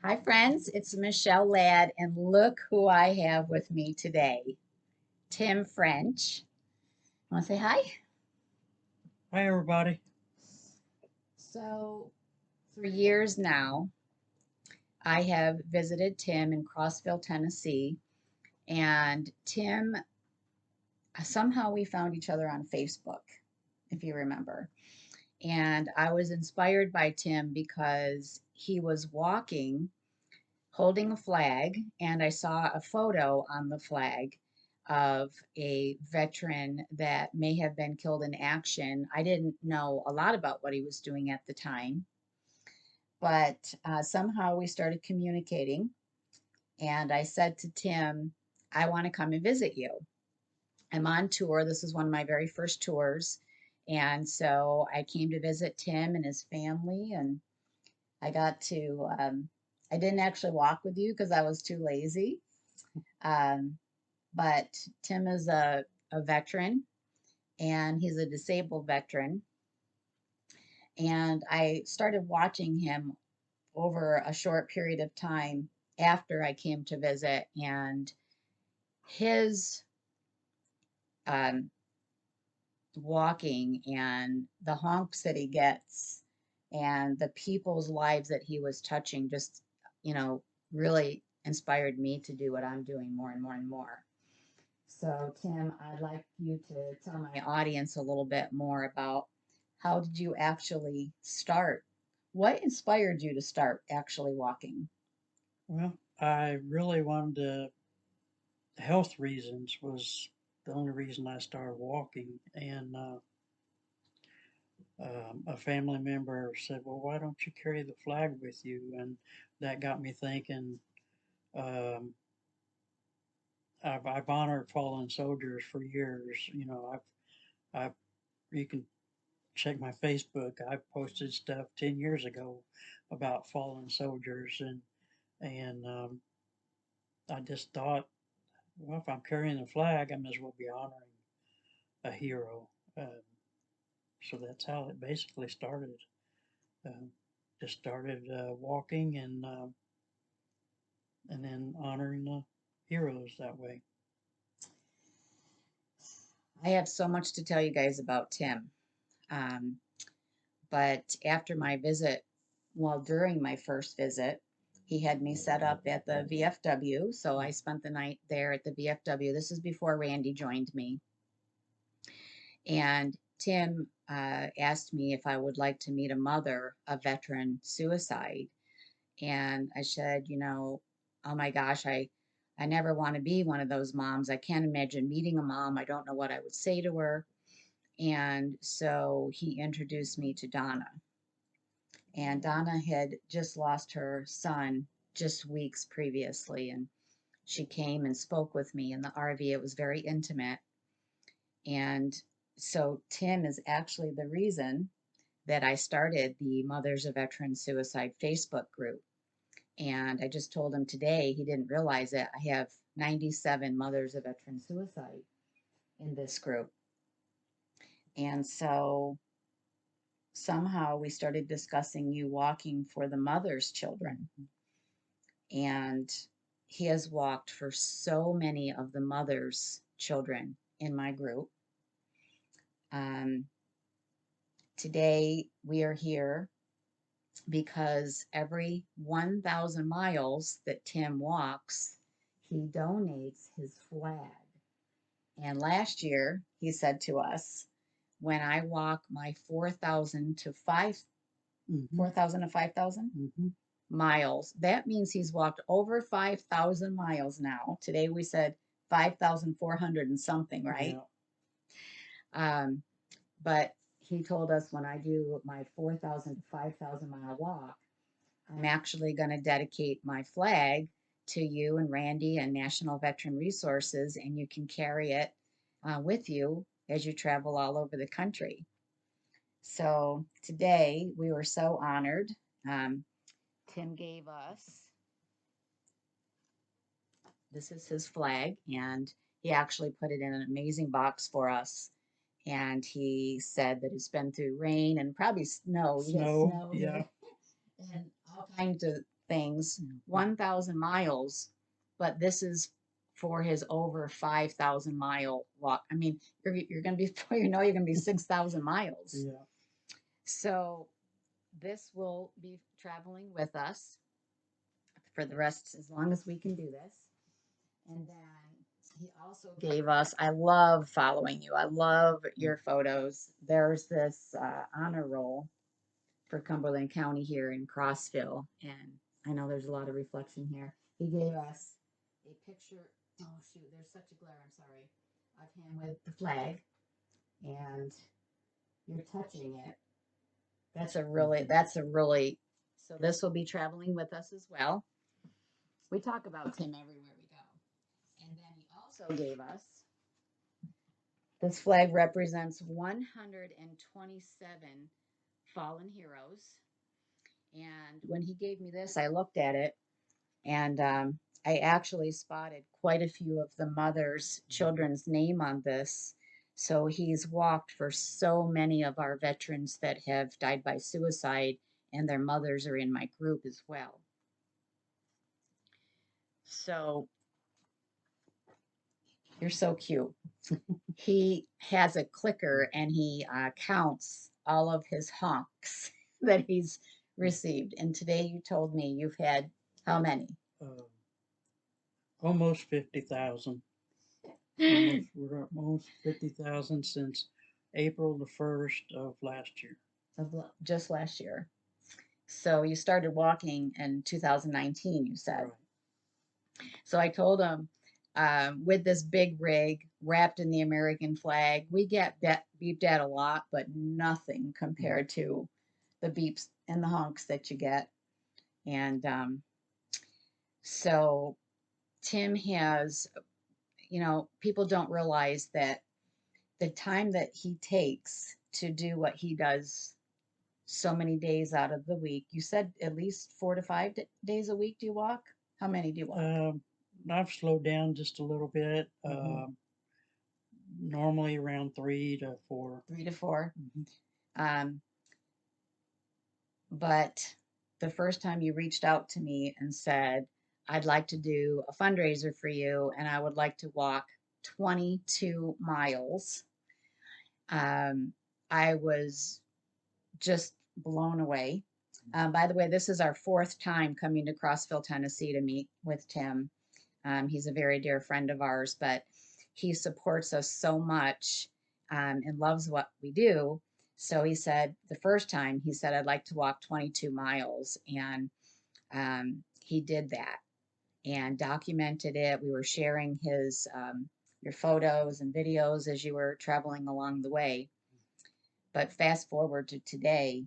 Hi, friends. It's Michelle Ladd, and look who I have with me today, Tim French. Want to say hi? Hi, everybody. So, for years now, I have visited Tim in Crossville, Tennessee, and Tim, somehow we found each other on Facebook, if you remember. And I was inspired by Tim because he was walking holding a flag, and I saw a photo on the flag of a veteran that may have been killed in action. I didn't know a lot about what he was doing at the time, but somehow we started communicating, and I said to Tim, I want to come and visit you. I'm on tour. This is one of my very first tours. And so I came to visit Tim and his family, and I got to, I didn't actually walk with you because I was too lazy. Um, but Tim is a veteran and he's a disabled veteran. And I started watching him over a short period of time after I came to visit. And his um, walking and the honks that he gets and the people's lives that he was touching just, you know, really inspired me to do what I'm doing more and more and more. So, Tim, I'd like you to tell my audience a little bit more about how did you actually start? What inspired you to start actually walking? Well, I really wanted to, health reasons was the only reason I started walking. And a family member said, well, why don't you carry the flag with you? And that got me thinking. Um, I've honored fallen soldiers for years. I've, you can check my Facebook. I posted stuff 10 years ago about fallen soldiers. And I just thought, well, if I'm carrying the flag, I might as well be honoring a hero. Um, so that's how it basically started. Um, just started walking and then honoring the heroes that way. I have so much to tell you guys about Tim. Um, but after my visit, well, during my first visit, he had me set up at the VFW. So I spent the night there at the VFW. This is before Randy joined me. And Tim asked me if I would like to meet a mother of veteran suicide. And I said, oh my gosh, I never want to be one of those moms. I can't imagine meeting a mom. I don't know what I would say to her. And so he introduced me to Donna. And Donna had just lost her son just weeks previously. And she came and spoke with me in the RV. It was very intimate. And so Tim is actually the reason that I started the Mothers of Veteran Suicide Facebook group. And I just told him today, he didn't realize it. I have 97 Mothers of Veteran Suicide in this group. And so somehow we started discussing you walking for the mother's children. And he has walked for so many of the mother's children in my group. Um, Today we are here because every 1,000 miles that Tim walks, he donates his flag. And last year, he said to us, when I walk my 4,000 to 5, Mm-hmm. 4,000 to 5,000 Mm-hmm. miles, that means he's walked over 5,000 miles now. Today we said 5,400 and something, right? Yeah. Um, but he told us when I do my 4,000 to 5,000 mile walk, I'm actually going to dedicate my flag to you and Randy and National Veteran Resources, and you can carry it with you as you travel all over the country. So today we were so honored. Um, Tim gave us this is his flag, and he actually put it in an amazing box for us. And he said that it's been through rain and probably snow. You get Snow. snow Yeah. here and all kinds of things, Mhm. 1,000 miles, but this is for his over 5,000 mile walk. I mean, you're going to be, before you know, you're going to be 6,000 miles. Yeah. So this will be traveling with us for the rest, as long as we can do this. And then he also gave us, I love following you. I love your photos. There's this honor roll for Cumberland County here in Crossville. And I know there's a lot of reflection here. He gave us a picture. Oh, shoot, there's such a glare. I'm sorry. Of him with the flag. And you're touching it. So this will be traveling with us as well. We talk about Tim everywhere we go. And then he also gave us this flag represents 127 fallen heroes. And when he gave me this, I looked at it and I actually spotted quite a few of the mother's children's name on this. So he's walked for so many of our veterans that have died by suicide, and their mothers are in my group as well. So you're so cute. He has a clicker and he counts all of his honks that he's received. And today you told me you've had how many? Uh, almost 50,000. We're almost 50,000 since April the 1st of last year. Just last year. So you started walking in 2019, you said. Right. So I told him, with this big rig wrapped in the American flag, we get beeped at a lot, but nothing compared to the beeps and the honks that you get. And so Tim has, people don't realize that the time that he takes to do what he does so many days out of the week. You said at least 4 to 5 days a week do you walk? How many do you walk? I've slowed down just a little bit. Normally around 3 to 4. 3 to 4. Mhm. Um, but the first time you reached out to me and said, I'd like to do a fundraiser for you and I would like to walk 22 miles. Um, I was just blown away. By the way, this is our fourth time coming to Crossville, Tennessee to meet with Tim. He's a very dear friend of ours, but he supports us so much and loves what we do. So he said the first time, he said, I'd like to walk 22 miles. And he did that and documented it. We were sharing your photos and videos as you were traveling along the way. But fast forward to today,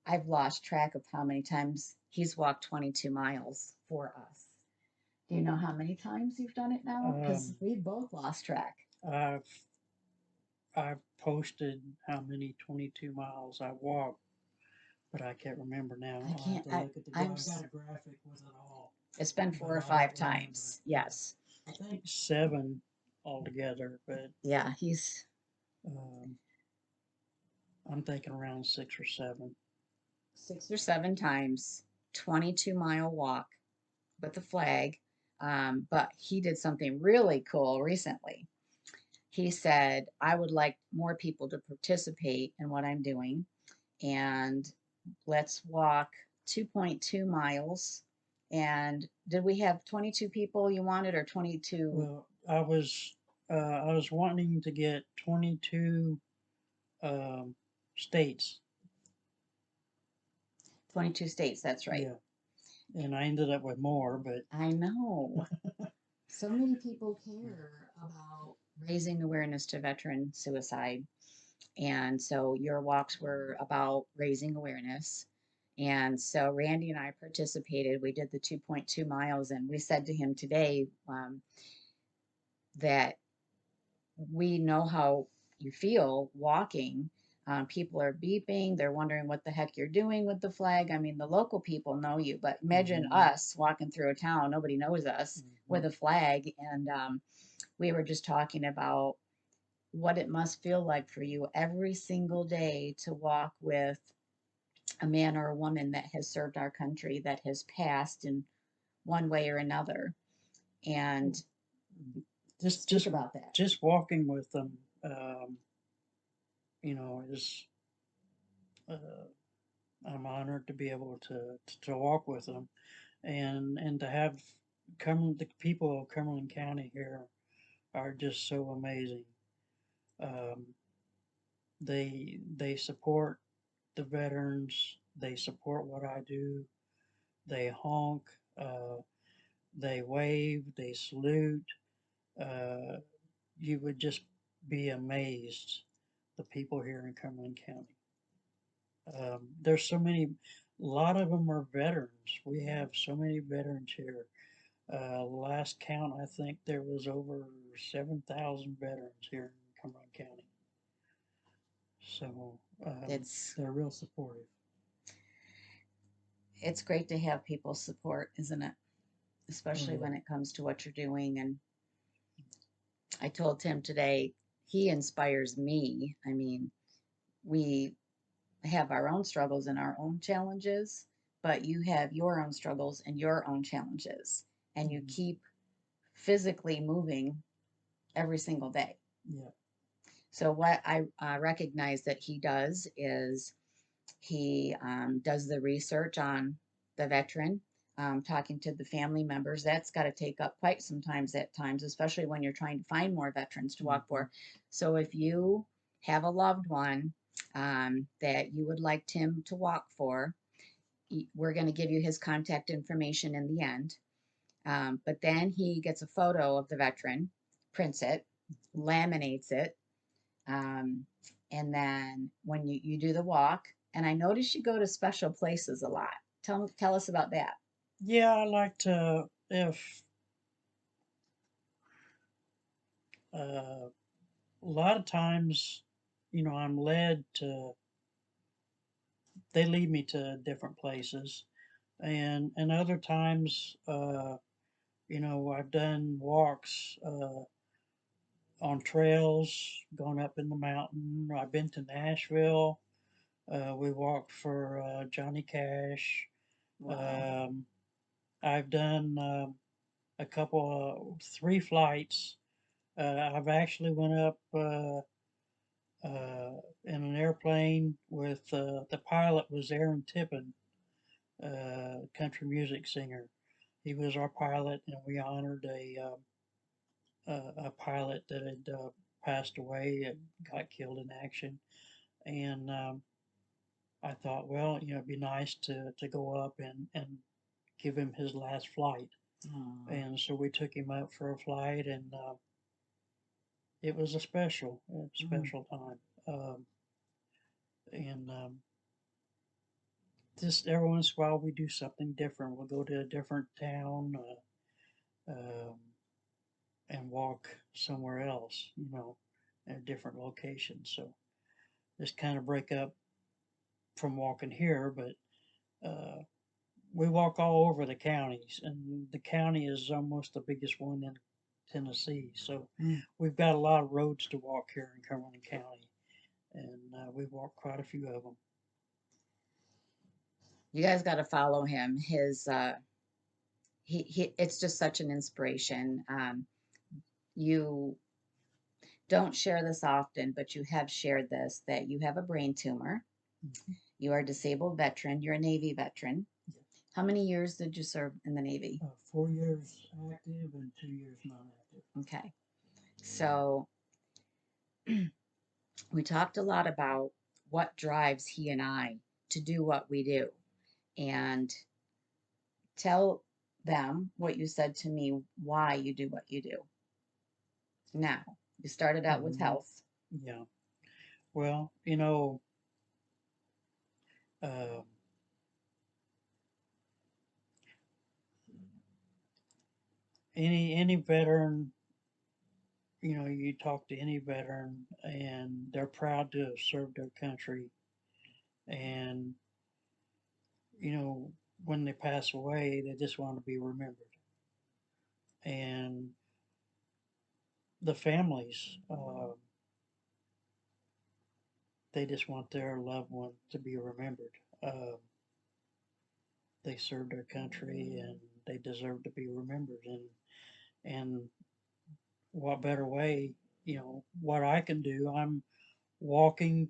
I've lost track of how many times he's walked 22 miles for us. Do you know how many times you've done it now? Because we both lost track. I've I've posted how many 22 miles I walked, but I can't remember now. I can't. I'll have to look at I've got a graphic with it all. It's been 4 or 5 times. Yes. I think 7 altogether, but Yeah, he's um, I'm thinking around 6 or 7. 6 or 7 times, 22-mile walk with the flag. But he did something really cool recently. He said, I would like more people to participate in what I'm doing. And let's walk 2.2 miles. And did we have 22 people you wanted or 22? Well, I was wanting to get 22 um, states. 22 states, that's right. Yeah, and I ended up with more, but I know. So many people care about raising awareness to veteran suicide. And so your walks were about raising awareness. And so Randy and I participated. We did the 2.2 miles, and we said to him today that we know how you feel walking. People are beeping. They're wondering what the heck you're doing with the flag. I mean, the local people know you, but imagine us walking through a town. Nobody knows us with a flag. And we were just talking about what it must feel like for you every single day to walk with a man or a woman that has served our country that has passed in one way or another, and just speak just about that. just walking with them, um, is uh, I'm honored to be able to walk with them, and to have the people of Cumberland County here are just so amazing. Um, they support the veterans. They support what I do. They honk. Uh, they wave. They salute. Uh, you would just be amazed the people here in Cumberland County. There's so many, a lot of them are veterans. We have so many veterans here. Last count, I think there was over 7,000 veterans here in Cumberland County. So It's they're real supportive. it's great to have people support, isn't it? Oh Especially yeah, when it comes to what you're doing. And I told Tim today, he inspires me. I mean, we have our own struggles and our own challenges, but you have your own struggles and your own challenges, and you mhm, keep physically moving every single day. yeah, So, what I recognize that he does is he does the research on the veteran, talking to the family members. That's got to take up quite some time at times, especially when you're trying to find more veterans to walk hmm for. So if you have a loved one that you would like Tim to walk for, we're going to give you his contact information in the end. But then he gets a photo of the veteran, prints it, laminates it, um, and then when you do the walk, and I notice you go to special places a lot. Tell us about that. yeah. I like to if a lot of times, I'm led to. They lead me to different places, and other times, I've done walks on trails, gone up in the mountain. I've been to Nashville. We walked for Johnny Cash. Wow. Um, I've done a couple, 3 flights. I've actually went up in an airplane with the pilot was Aaron Tippin, country music singer. He was our pilot, and we honored a pilot that had passed away and got killed in action. And I thought, well, it'd be nice to go up and give him his last flight. Aw. And so we took him up for a flight, and it was a Mm. special time. And just every once in a while, we do something different. We'll go to a different town and walk somewhere else, at a different location. So just kind of break up from walking here, but uh, we walk all over the counties, and the county is almost the biggest one in Tennessee. So Mm. we've got a lot of roads to walk here in Cumberland County, and we walk quite a few of them. You guys got to follow him. His he it's just such an inspiration. You don't share this often, but you have shared this that you have a brain tumor. Mhm. You are a disabled veteran. You're a Navy veteran. How many years did you serve in the Navy? 4 years active and 2 years non-active. Okay. So we talked a lot about what drives he and I to do what we do. And tell them what you said to me, why you do what you do. Now, you started out with Hmm health. Yeah. Well, uh, any veteran, you talk to any veteran, and they're proud to have served their country, and you know when they pass away, they just want to be remembered, and the families, they just want their loved one to be remembered. Uh, they served their country and they deserve to be remembered. And what better way, what I can do? I'm walking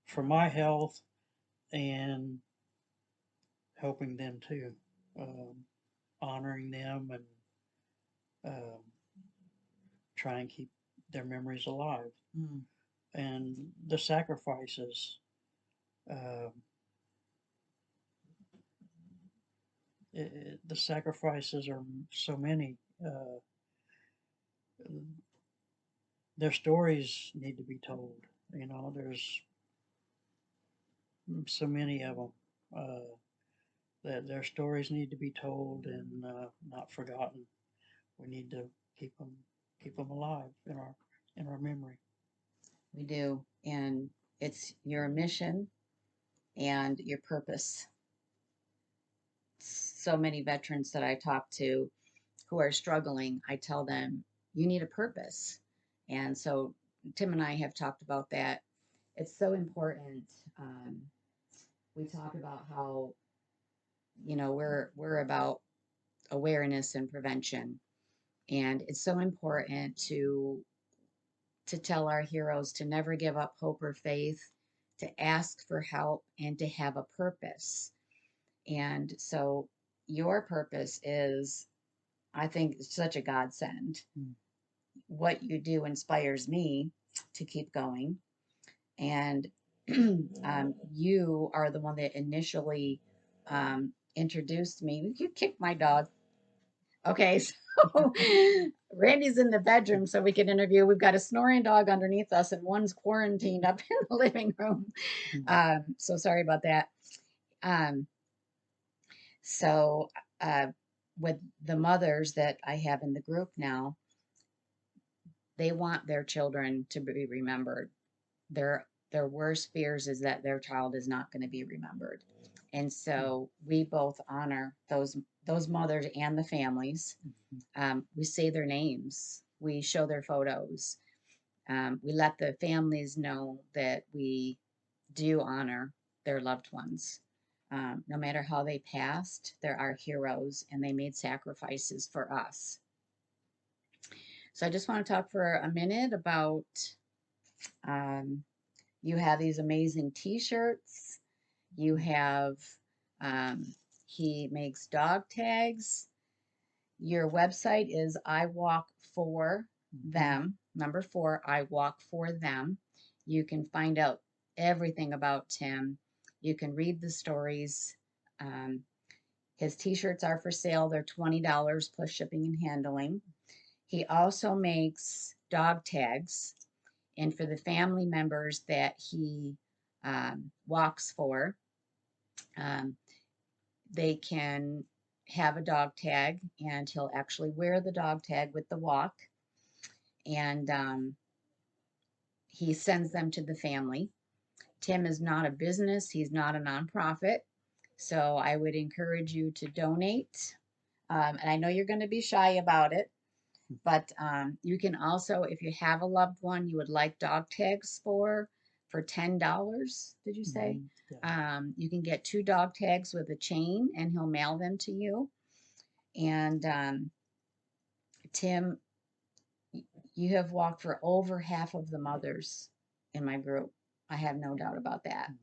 for my health and helping them too, um, honoring them and um, try and keep their memories alive. Mm. And the sacrifices, um, the sacrifices are so many. Uh, their stories need to be told. There's so many of them that their stories need to be told and not forgotten. We need to keep them keep them alive in our memory. We do. And it's your mission and your purpose. So many veterans that I talk to who are struggling, I tell them, you need a purpose. And so Tim and I have talked about that. It's so important. Um, we talk about how, we're about awareness and prevention. And it's so important to tell our heroes to never give up hope or faith, to ask for help, and to have a purpose. And so your purpose is, I think, such a godsend. Mm. What you do inspires me to keep going. And you are the one that initially introduced me. You kicked my dog. Okay, so Randy's in the bedroom so we can interview. We've got a snoring dog underneath us, and one's quarantined up in the living room. Mm. So sorry about that. Um, so uh, with the mothers that I have in the group now, they want their children to be remembered. Their worst fears is that their child is not going to be remembered. And Mm. so we both honor those mothers and the families. Mhm. We say their names, we show their photos, we let the families know that we do honor their loved ones. No matter how they passed, they're our heroes and they made sacrifices for us. So I just want to talk for a minute about um, you have these amazing t shirts. You have, um, he makes dog tags. Your website is I Walk for Mhm. Them, number four, I Walk for Them. You can find out everything about Tim. You can read the stories. Um, his t shirts are for sale, they're $20 plus shipping and handling. He also makes dog tags, and for the family members that he walks for, um, they can have a dog tag, and he'll actually wear the dog tag with the walk, and he sends them to the family. Tim is not a business, he's not a nonprofit, so I would encourage you to donate. And I know you're going to be shy about it, but you can also, if you have a loved one you would like dog tags for $10, did you say? Mhm. Yeah. You can get 2 dog tags with a chain, and he'll mail them to you. And Tim, you have walked for over half of the mothers in my group. I have no doubt about that. Mm.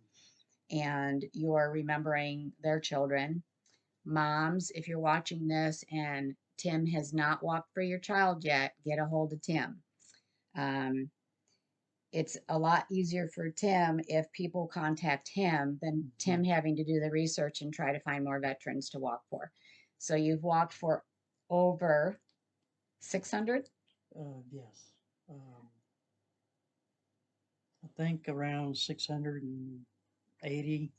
And you're remembering their children. Moms, if you're watching this and Tim has not walked for your child yet, get a hold of Tim. Um, it's a lot easier for Tim if people contact him than Mhm. Tim having to do the research and try to find more veterans to walk for. So you've walked for over 600? Yes. I think around 680,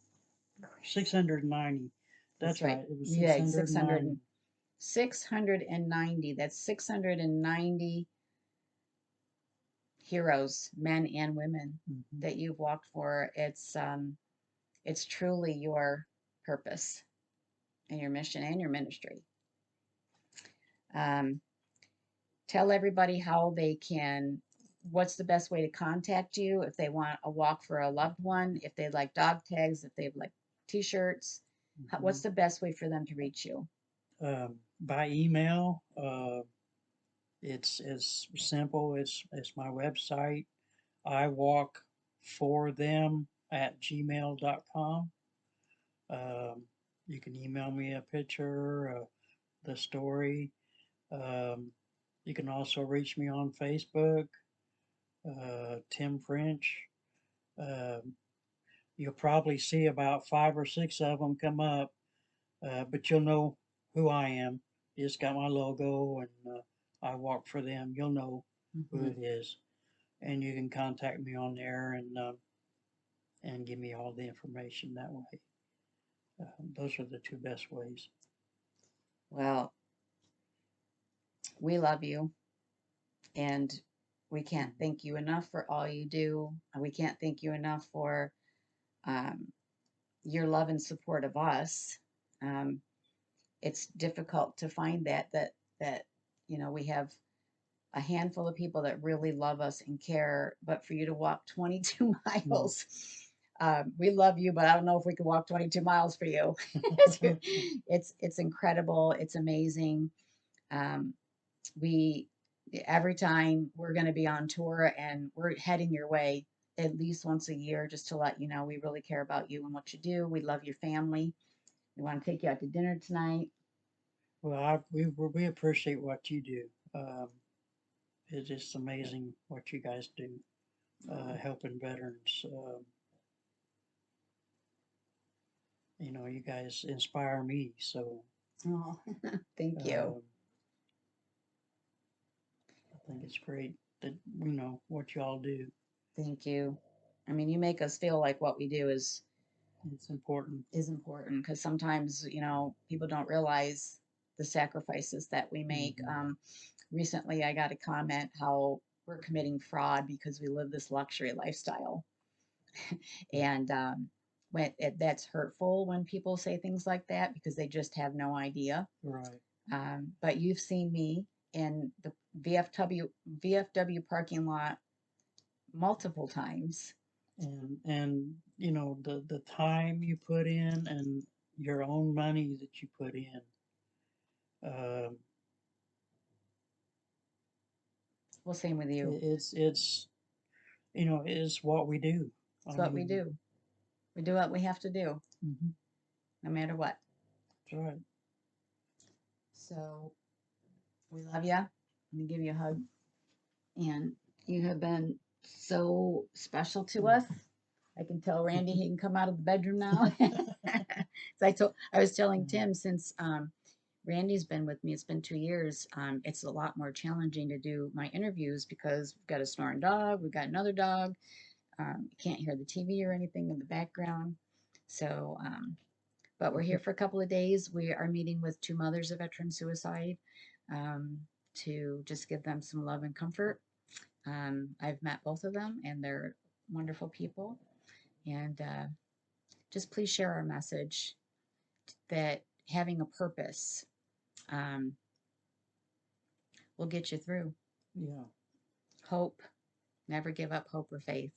690. That's That's right. right. It was Yeah, 600 690. 690. That's 690 heroes, men and women, Mm-hmm. that you've walked for. It's truly your purpose and your mission and your ministry. Um, tell everybody how they can, what's the best way to contact you if they want a walk for a loved one, if they like dog tags, if they like. t-shirts. What's Mhm. the best way for them to reach you? By email, it's simple. It's my website. I walk for them at gmail.com. Um, you can email me a picture, the story. Um, you can also reach me on Facebook, Tim French. Um, you'll probably see about 5 or 6 of them come up, but you'll know who I am. It's got my logo, and I walk for them. You'll know who Hmm. it is, and you can contact me on there and give me all the information that way. Those are the two best ways. Well, we love you, and we can't Mhm. thank you enough for all you do. We can't thank you enough for um, your love and support of us. Um, it's difficult to find that we have a handful of people that really love us and care, but for you to walk 22 Mm. miles, we love you, but I don't know if we could walk 22 miles for you. It's incredible. It's amazing. Um, we every time we're going to be on tour and we're heading your way at least once a year, just to let you know we really care about you and what you do. We love your family. We want to take you out to dinner tonight. Well, we appreciate what you do. It's just amazing what you guys do, Oh, helping veterans. You guys inspire me. So oh, thank you. um, I think it's great that what y'all do. Thank you. I mean, you make us feel like what we do It's important. is important, because sometimes, people don't realize the sacrifices that we make. Hmm. Recently, I got a comment how we're committing fraud because we live this luxury lifestyle. And that's hurtful when people say things like that because they just have no idea. Right. But you've seen me in the VFW parking lot multiple times. And the time you put in and your own money that you put in. Um, Well, same with you. it's is what we do. It's I what we mean, do. We do what we have to do, mhm, no matter what. that's right. So we love you. Let me give you a hug. And you have been so special to us. I can tell Randy he can come out of the bedroom now. So I was telling Mm. Tim, since Randy's been with me, it's been 2 years. It's a lot more challenging to do my interviews because we've got a snoring dog, we've got another dog. You can't hear the TV or anything in the background. So, but we're here for a couple of days. We are meeting with two mothers of veteran suicide, um, to just give them some love and comfort. I've met both of them, and they're wonderful people. And just please share our message that having a purpose um, will get you through. Yeah. Hope, never give up hope or faith.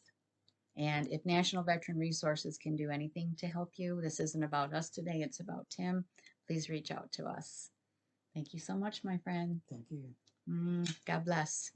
And if National Veteran Resources can do anything to help you, this isn't about us today, it's about Tim. Please reach out to us. Thank you so much, my friend. Thank you. God bless.